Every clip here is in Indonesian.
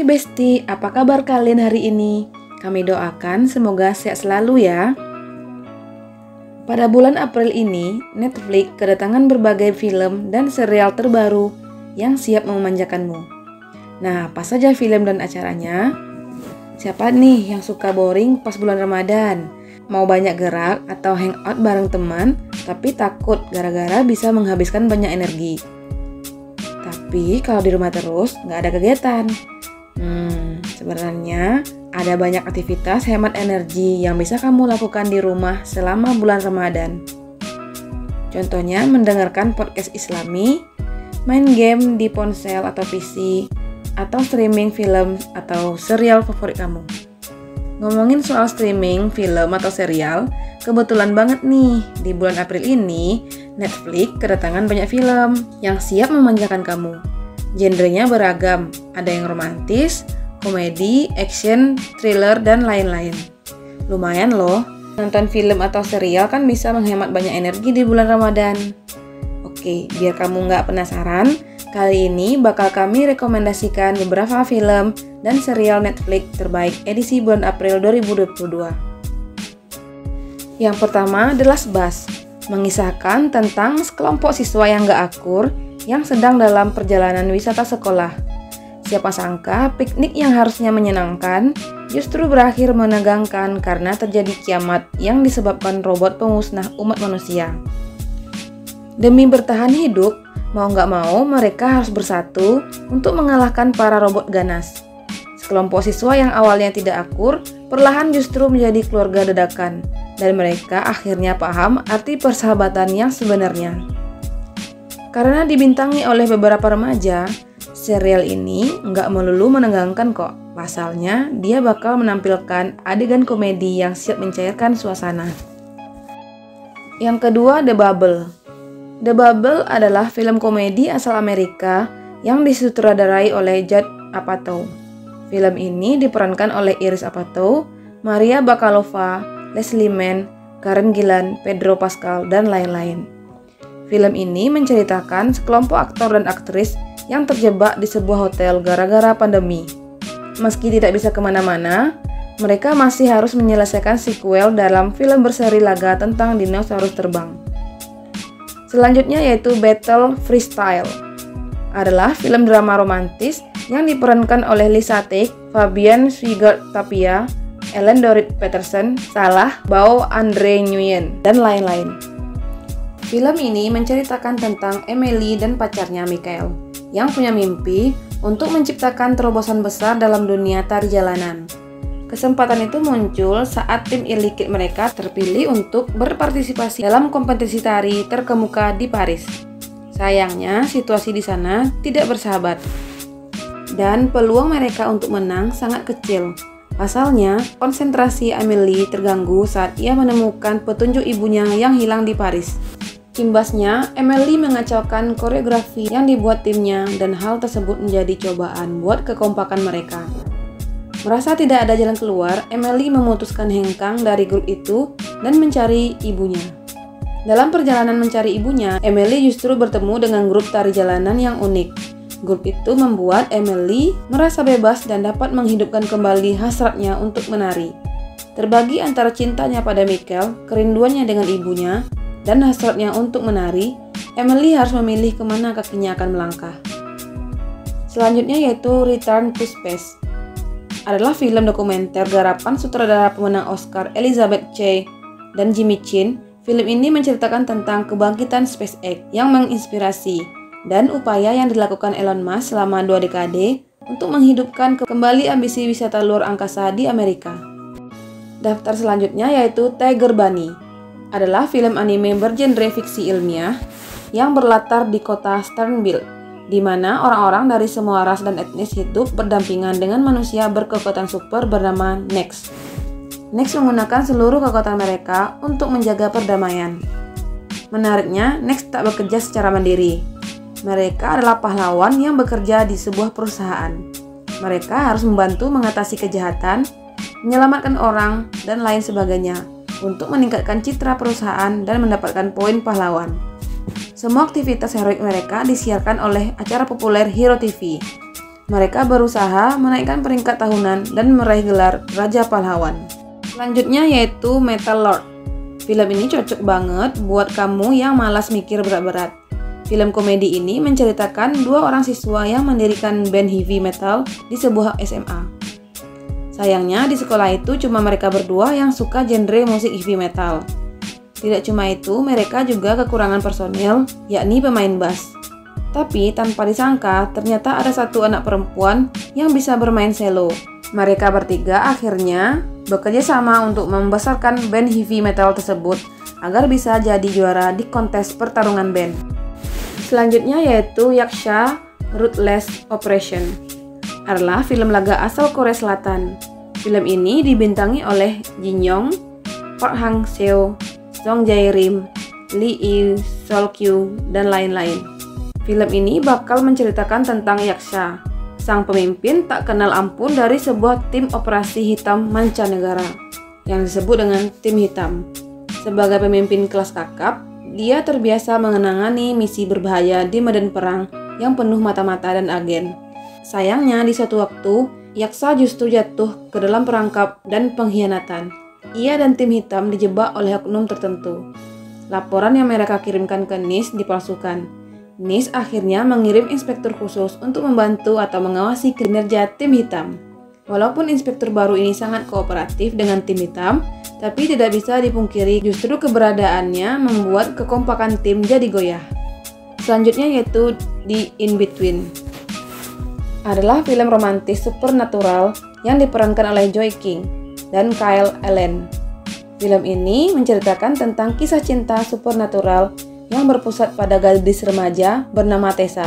Hai Besti, apa kabar kalian hari ini? Kami doakan semoga sehat selalu ya. Pada bulan April ini, Netflix kedatangan berbagai film dan serial terbaru yang siap memanjakanmu. Nah, apa saja film dan acaranya? Siapa nih yang suka boring pas bulan Ramadan? Mau banyak gerak atau hangout bareng teman, tapi takut gara-gara bisa menghabiskan banyak energi. Tapi kalau di rumah terus, nggak ada kegiatan. Sebenarnya ada banyak aktivitas hemat energi yang bisa kamu lakukan di rumah selama bulan Ramadan. Contohnya mendengarkan podcast Islami, main game di ponsel atau PC, atau streaming film atau serial favorit kamu. Ngomongin soal streaming film atau serial, kebetulan banget nih di bulan April ini Netflix kedatangan banyak film yang siap memanjakan kamu. Genrenya beragam, ada yang romantis, komedi, action, thriller, dan lain-lain. Lumayan loh, nonton film atau serial kan bisa menghemat banyak energi di bulan Ramadan. Oke, biar kamu nggak penasaran, kali ini bakal kami rekomendasikan beberapa film dan serial Netflix terbaik edisi bulan April 2022. Yang pertama, The Last Bus, mengisahkan tentang sekelompok siswa yang nggak akur yang sedang dalam perjalanan wisata sekolah. Siapa sangka piknik yang harusnya menyenangkan justru berakhir menegangkan karena terjadi kiamat yang disebabkan robot pemusnah umat manusia. Demi bertahan hidup, mau nggak mau mereka harus bersatu untuk mengalahkan para robot ganas. Sekelompok siswa yang awalnya tidak akur, perlahan justru menjadi keluarga dadakan, dan mereka akhirnya paham arti persahabatan yang sebenarnya. Karena dibintangi oleh beberapa remaja, serial ini nggak melulu menegangkan kok. Pasalnya, dia bakal menampilkan adegan komedi yang siap mencairkan suasana. Yang kedua, The Bubble. The Bubble adalah film komedi asal Amerika yang disutradarai oleh Judd Apatow. Film ini diperankan oleh Iris Apatow, Maria Bakalova, Leslie Mann, Karen Gillan, Pedro Pascal, dan lain-lain. Film ini menceritakan sekelompok aktor dan aktris yang terjebak di sebuah hotel gara-gara pandemi. Meski tidak bisa kemana-mana, mereka masih harus menyelesaikan sequel dalam film berseri laga tentang dinosaurus terbang. Selanjutnya yaitu Battle Freestyle. Adalah film drama romantis yang diperankan oleh Lisa Teague, Fabian Swigert Tapia, Ellen Dorit Peterson, Salah, Bao Andre Nguyen, dan lain-lain. Film ini menceritakan tentang Emily dan pacarnya Michael yang punya mimpi untuk menciptakan terobosan besar dalam dunia tari jalanan. Kesempatan itu muncul saat tim e-liquid mereka terpilih untuk berpartisipasi dalam kompetisi tari terkemuka di Paris. Sayangnya, situasi di sana tidak bersahabat dan peluang mereka untuk menang sangat kecil. Pasalnya, konsentrasi Emily terganggu saat ia menemukan petunjuk ibunya yang hilang di Paris. Imbasnya, Emily mengacaukan koreografi yang dibuat timnya dan hal tersebut menjadi cobaan buat kekompakan mereka. Merasa tidak ada jalan keluar, Emily memutuskan hengkang dari grup itu dan mencari ibunya. Dalam perjalanan mencari ibunya, Emily justru bertemu dengan grup tari jalanan yang unik. Grup itu membuat Emily merasa bebas dan dapat menghidupkan kembali hasratnya untuk menari. Terbagi antara cintanya pada Michael, kerinduannya dengan ibunya, dan hasratnya untuk menari, Emily harus memilih kemana kakinya akan melangkah. Selanjutnya yaitu Return to Space. Adalah film dokumenter garapan sutradara pemenang Oscar Elizabeth Choi dan Jimmy Chin. Film ini menceritakan tentang kebangkitan SpaceX yang menginspirasi dan upaya yang dilakukan Elon Musk selama 2 dekade untuk menghidupkan kembali ambisi wisata luar angkasa di Amerika. Daftar selanjutnya yaitu Tiger Bunny. Adalah film anime bergenre fiksi ilmiah yang berlatar di kota Sternville, di mana orang-orang dari semua ras dan etnis hidup berdampingan dengan manusia berkekuatan super bernama Nex. Nex menggunakan seluruh kekuatan mereka untuk menjaga perdamaian. Menariknya, Nex tak bekerja secara mandiri. Mereka adalah pahlawan yang bekerja di sebuah perusahaan. Mereka harus membantu mengatasi kejahatan, menyelamatkan orang, dan lain sebagainya untuk meningkatkan citra perusahaan dan mendapatkan poin pahlawan. Semua aktivitas heroik mereka disiarkan oleh acara populer Hero TV. Mereka berusaha menaikkan peringkat tahunan dan meraih gelar Raja Pahlawan. Selanjutnya yaitu Metal Lord. Film ini cocok banget buat kamu yang malas mikir berat-berat. Film komedi ini menceritakan dua orang siswa yang mendirikan band heavy metal di sebuah SMA. Sayangnya di sekolah itu cuma mereka berdua yang suka genre musik heavy metal. Tidak cuma itu, mereka juga kekurangan personil, yakni pemain bass. Tapi tanpa disangka, ternyata ada satu anak perempuan yang bisa bermain cello. Mereka bertiga akhirnya bekerja sama untuk membesarkan band heavy metal tersebut agar bisa jadi juara di kontes pertarungan band. Selanjutnya yaitu Yaksha Ruthless Operation, adalah film laga asal Korea Selatan. Film ini dibintangi oleh Jin Young, Park Hang Seo, Song Jae Rim, Lee Lee Sol Kyu, dan lain-lain. Film ini bakal menceritakan tentang Yaksha, sang pemimpin tak kenal ampun dari sebuah tim operasi hitam mancanegara yang disebut dengan Tim Hitam. Sebagai pemimpin kelas kakap, dia terbiasa mengenangani misi berbahaya di medan perang yang penuh mata-mata dan agen. Sayangnya di suatu waktu, Yaksha justru jatuh ke dalam perangkap dan pengkhianatan. Ia dan Tim Hitam dijebak oleh oknum tertentu. Laporan yang mereka kirimkan ke NIS dipalsukan. NIS akhirnya mengirim inspektur khusus untuk membantu atau mengawasi kinerja Tim Hitam. Walaupun inspektur baru ini sangat kooperatif dengan Tim Hitam, tapi tidak bisa dipungkiri justru keberadaannya membuat kekompakan tim jadi goyah. Selanjutnya yaitu The In-Between, adalah film romantis supernatural yang diperankan oleh Joey King dan Kyle Allen. Film ini menceritakan tentang kisah cinta supernatural yang berpusat pada gadis remaja bernama Tessa.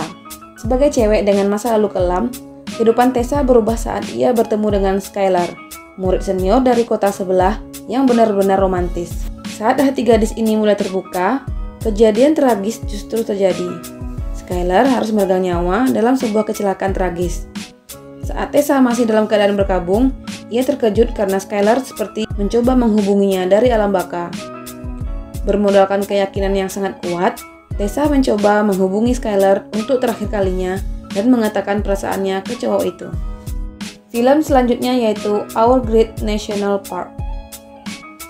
Sebagai cewek dengan masa lalu kelam, kehidupan Tessa berubah saat ia bertemu dengan Skylar, murid senior dari kota sebelah yang benar-benar romantis. Saat hati gadis ini mulai terbuka, kejadian tragis justru terjadi. Skylar harus meregang nyawa dalam sebuah kecelakaan tragis. Saat Tessa masih dalam keadaan berkabung, ia terkejut karena Skylar seperti mencoba menghubunginya dari alam baka. Bermodalkan keyakinan yang sangat kuat, Tessa mencoba menghubungi Skylar untuk terakhir kalinya dan mengatakan perasaannya ke cowok itu. Film selanjutnya yaitu Our Great National Park.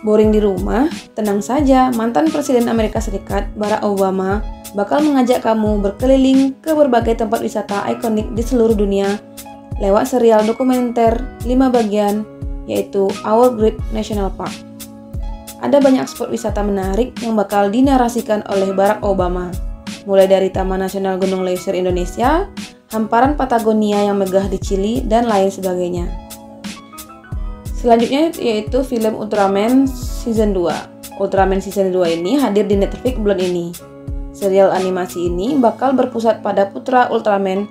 Boring di rumah? Tenang saja, mantan Presiden Amerika Serikat, Barack Obama, bakal mengajak kamu berkeliling ke berbagai tempat wisata ikonik di seluruh dunia lewat serial dokumenter 5 bagian, yaitu Our Great National Park. Ada banyak spot wisata menarik yang bakal dinarasikan oleh Barack Obama, mulai dari Taman Nasional Gunung Leuser Indonesia, hamparan Patagonia yang megah di Chili, dan lain sebagainya. Selanjutnya yaitu film Ultraman Season 2. Ultraman Season 2 ini hadir di Netflix bulan ini. Serial animasi ini bakal berpusat pada putra Ultraman,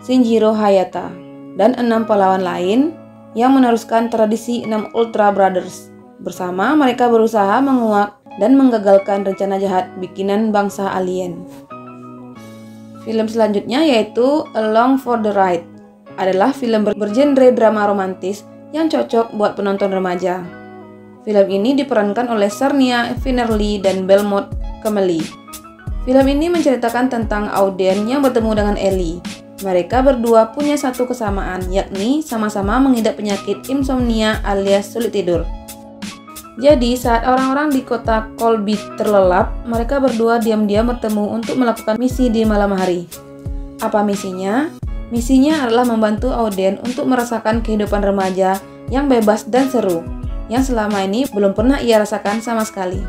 Shinjiro Hayata, dan 6 pahlawan lain yang meneruskan tradisi 6 Ultra Brothers. Bersama mereka berusaha menguak dan menggagalkan rencana jahat bikinan bangsa alien. Film selanjutnya yaitu Along for the Ride, adalah film bergenre drama romantis yang cocok buat penonton remaja. Film ini diperankan oleh Sarnia Finnerly dan Belmont Cameli. Film ini menceritakan tentang Auden yang bertemu dengan Ellie. Mereka berdua punya satu kesamaan, yakni sama-sama mengidap penyakit insomnia alias sulit tidur. Jadi saat orang-orang di kota Colby terlelap, mereka berdua diam-diam bertemu untuk melakukan misi di malam hari. Apa misinya? Misinya adalah membantu Auden untuk merasakan kehidupan remaja yang bebas dan seru, yang selama ini belum pernah ia rasakan sama sekali.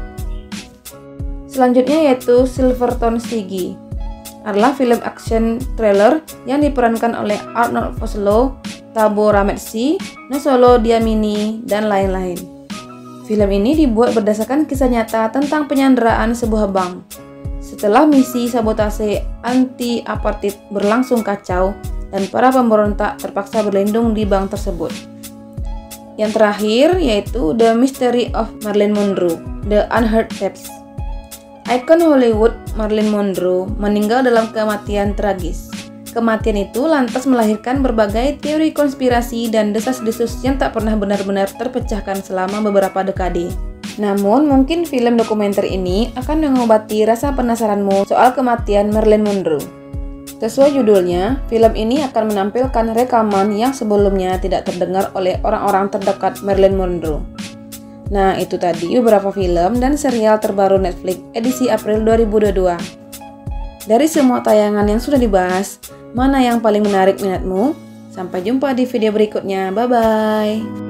Selanjutnya yaitu Silverton Sigi, adalah film action thriller yang diperankan oleh Arnold Vosloo, Tabo Rametsi, Nosolo Diamini, dan lain-lain. Film ini dibuat berdasarkan kisah nyata tentang penyanderaan sebuah bank. Setelah misi sabotase anti-apartheid berlangsung kacau dan para pemberontak terpaksa berlindung di bank tersebut. Yang terakhir yaitu The Mystery of Marilyn Monroe, The Unheard Tapes. Ikon Hollywood Marilyn Monroe meninggal dalam kematian tragis. Kematian itu lantas melahirkan berbagai teori konspirasi dan desas-desus yang tak pernah benar-benar terpecahkan selama beberapa dekade. Namun, mungkin film dokumenter ini akan mengobati rasa penasaranmu soal kematian Marilyn Monroe. Sesuai judulnya, film ini akan menampilkan rekaman yang sebelumnya tidak terdengar oleh orang-orang terdekat Marilyn Monroe. Nah, itu tadi beberapa film dan serial terbaru Netflix edisi April 2022. Dari semua tayangan yang sudah dibahas, mana yang paling menarik minatmu? Sampai jumpa di video berikutnya. Bye-bye.